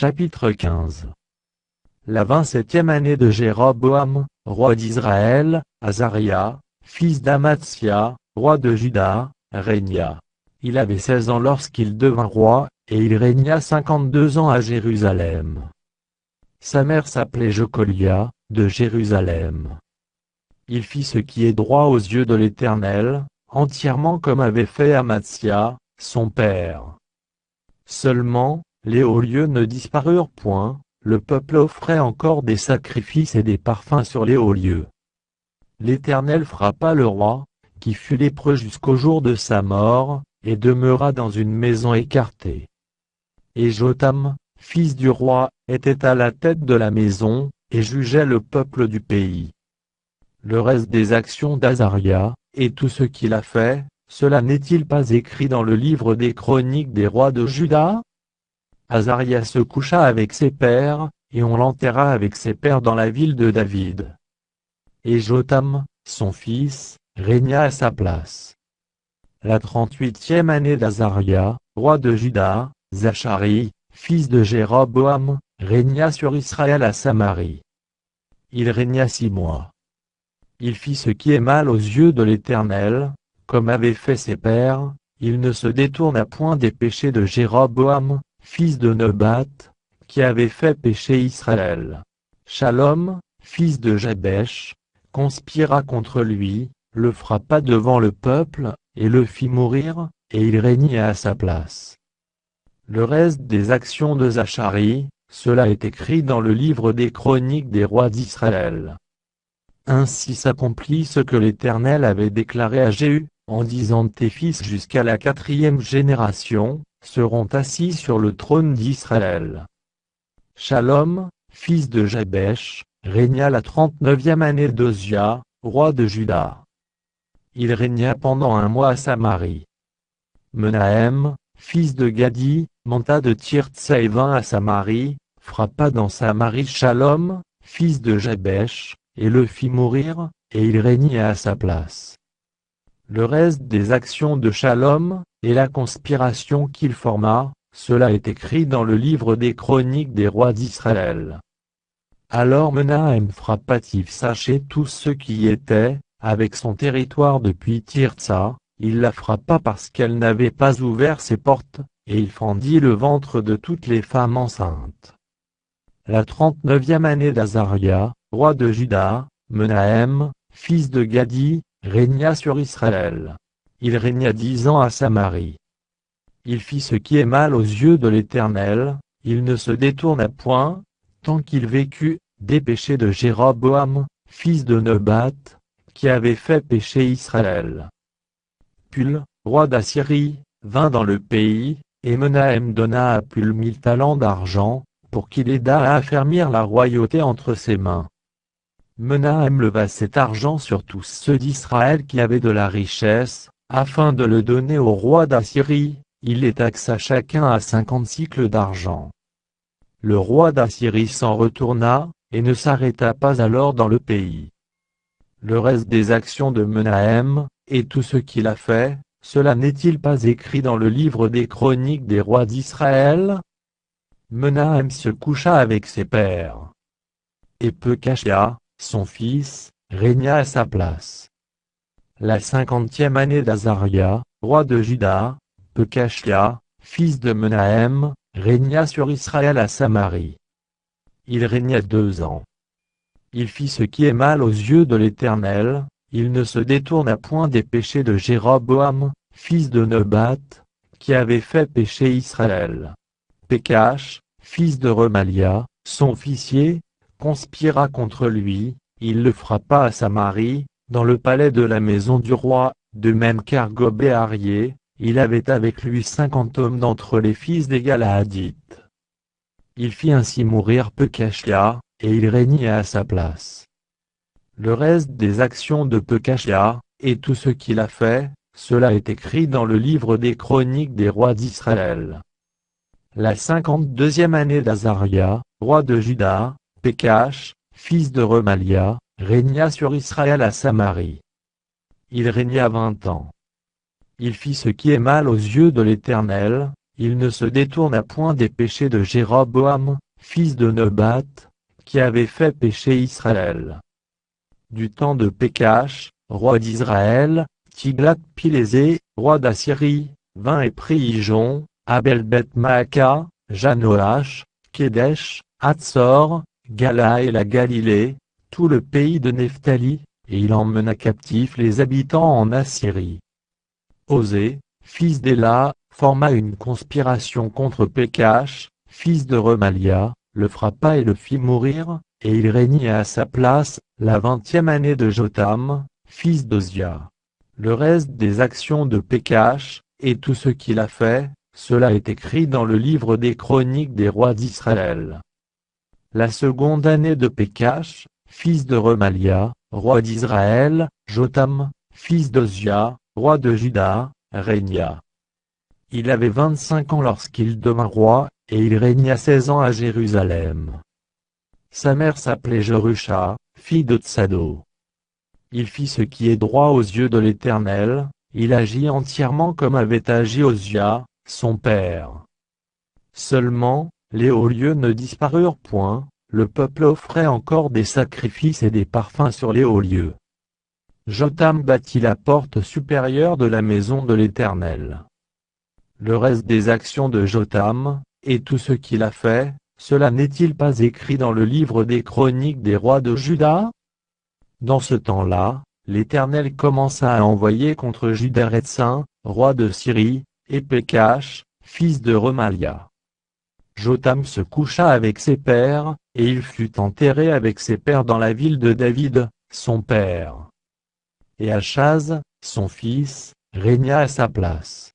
Chapitre 15. La 27e année de Jéroboam, roi d'Israël, Azaria, fils d'Amatsia, roi de Juda, régna. Il avait 16 ans lorsqu'il devint roi, et il régna 52 ans à Jérusalem. Sa mère s'appelait Jocolia, de Jérusalem. Il fit ce qui est droit aux yeux de l'Éternel, entièrement comme avait fait Amatsia, son père. Seulement, les hauts lieux ne disparurent point, le peuple offrait encore des sacrifices et des parfums sur les hauts lieux. L'Éternel frappa le roi, qui fut lépreux jusqu'au jour de sa mort, et demeura dans une maison écartée. Et Jotham, fils du roi, était à la tête de la maison, et jugeait le peuple du pays. Le reste des actions d'Azaria, et tout ce qu'il a fait, cela n'est-il pas écrit dans le livre des chroniques des rois de Juda? Azaria se coucha avec ses pères, et on l'enterra avec ses pères dans la ville de David. Et Jotham, son fils, régna à sa place. La 38e année d'Azaria, roi de Juda, Zachari, fils de Jéroboam, régna sur Israël à Samarie. Il régna 6 mois. Il fit ce qui est mal aux yeux de l'Éternel, comme avaient fait ses pères, il ne se détourna point des péchés de Jéroboam, fils de Nebat, qui avait fait pécher Israël. Shalom, fils de Jabesh, conspira contre lui, le frappa devant le peuple, et le fit mourir, et il régna à sa place. Le reste des actions de Zachari, cela est écrit dans le livre des chroniques des rois d'Israël. Ainsi s'accomplit ce que l'Éternel avait déclaré à Jéhu, en disant: tes fils jusqu'à la 4e génération, seront assis sur le trône d'Israël. Shalom, fils de Jabesh, régna la 39e année d'Ozia, roi de Juda. Il régna pendant 1 mois à Samarie. Menahem, fils de Gadi, monta de Tirtsa et vint à Samarie, frappa dans Samarie Shalom, fils de Jabesh, et le fit mourir, et il régna à sa place. Le reste des actions de Shalom, et la conspiration qu'il forma, cela est écrit dans le livre des chroniques des rois d'Israël. Alors Menahem frappa Tifsach et tous ceux qui y étaient, avec son territoire depuis Tirtsa, il la frappa parce qu'elle n'avait pas ouvert ses portes, et il fendit le ventre de toutes les femmes enceintes. La 39e année d'Azaria, roi de Juda, Menahem, fils de Gadi, régna sur Israël. Il régna 10 ans à Samarie. Il fit ce qui est mal aux yeux de l'Éternel, il ne se détourna point, tant qu'il vécut, des péchés de Jéroboam, fils de Nebat, qui avait fait pécher Israël. Pul, roi d'Assyrie, vint dans le pays, et Menahem donna à Pul 1000 talents d'argent, pour qu'il aidât à affermir la royauté entre ses mains. Menahem leva cet argent sur tous ceux d'Israël qui avaient de la richesse, afin de le donner au roi d'Assyrie, il les taxa chacun à 50 cycles d'argent. Le roi d'Assyrie s'en retourna, et ne s'arrêta pas alors dans le pays. Le reste des actions de Menahem, et tout ce qu'il a fait, cela n'est-il pas écrit dans le livre des chroniques des rois d'Israël? Menahem se coucha avec ses pères. Et Pekashia, son fils, régna à sa place. La 50e année d'Azaria, roi de Juda, Pekashia, fils de Menahem, régna sur Israël à Samarie. Il régna 2 ans. Il fit ce qui est mal aux yeux de l'Éternel, il ne se détourna point des péchés de Jéroboam, fils de Nebat, qui avait fait pécher Israël. Pekach, fils de Remalia, son officier, conspira contre lui, il le frappa à Samarie, dans le palais de la maison du roi, de même qu'Argobéarié, il avait avec lui 50 hommes d'entre les fils des Galaadites. Il fit ainsi mourir Pekashia, et il régna à sa place. Le reste des actions de Pekashia, et tout ce qu'il a fait, cela est écrit dans le livre des chroniques des rois d'Israël. La 52e année d'Azaria, roi de Juda, Pekach, fils de Remalia, régna sur Israël à Samarie. Il régna 20 ans. Il fit ce qui est mal aux yeux de l'Éternel, il ne se détourna point des péchés de Jéroboam, fils de Nebat, qui avait fait pécher Israël. Du temps de Pécache, roi d'Israël, Tiglath-Pilésé, roi d'Assyrie, vint et prit Ijon, Abel-Beth-Maaka, Janoach, Kédesh, Hatzor, Gala et la Galilée, tout le pays de Nephtali, et il emmena captifs les habitants en Assyrie. Osée, fils d'Éla, forma une conspiration contre Pécache, fils de Remalia, le frappa et le fit mourir, et il régna à sa place, la 20e année de Jotham, fils d'Ozia. Le reste des actions de Pécache, et tout ce qu'il a fait, cela est écrit dans le livre des chroniques des rois d'Israël. La seconde année de Pécache, fils de Remalia, roi d'Israël, Jotham, fils d'Ozia, roi de Juda, régna. Il avait 25 ans lorsqu'il devint roi, et il régna 16 ans à Jérusalem. Sa mère s'appelait Jerusha, fille de Tsado. Il fit ce qui est droit aux yeux de l'Éternel, il agit entièrement comme avait agi Osia, son père. Seulement, les hauts lieux ne disparurent point, le peuple offrait encore des sacrifices et des parfums sur les hauts lieux. Jotham bâtit la porte supérieure de la maison de l'Éternel. Le reste des actions de Jotham, et tout ce qu'il a fait, cela n'est-il pas écrit dans le livre des chroniques des rois de Juda? Dans ce temps-là, l'Éternel commença à envoyer contre Juda-Rétsin, roi de Syrie, et Pécache, fils de Remalia. Jotham se coucha avec ses pères, et il fut enterré avec ses pères dans la ville de David, son père. Et Achaz, son fils, régna à sa place.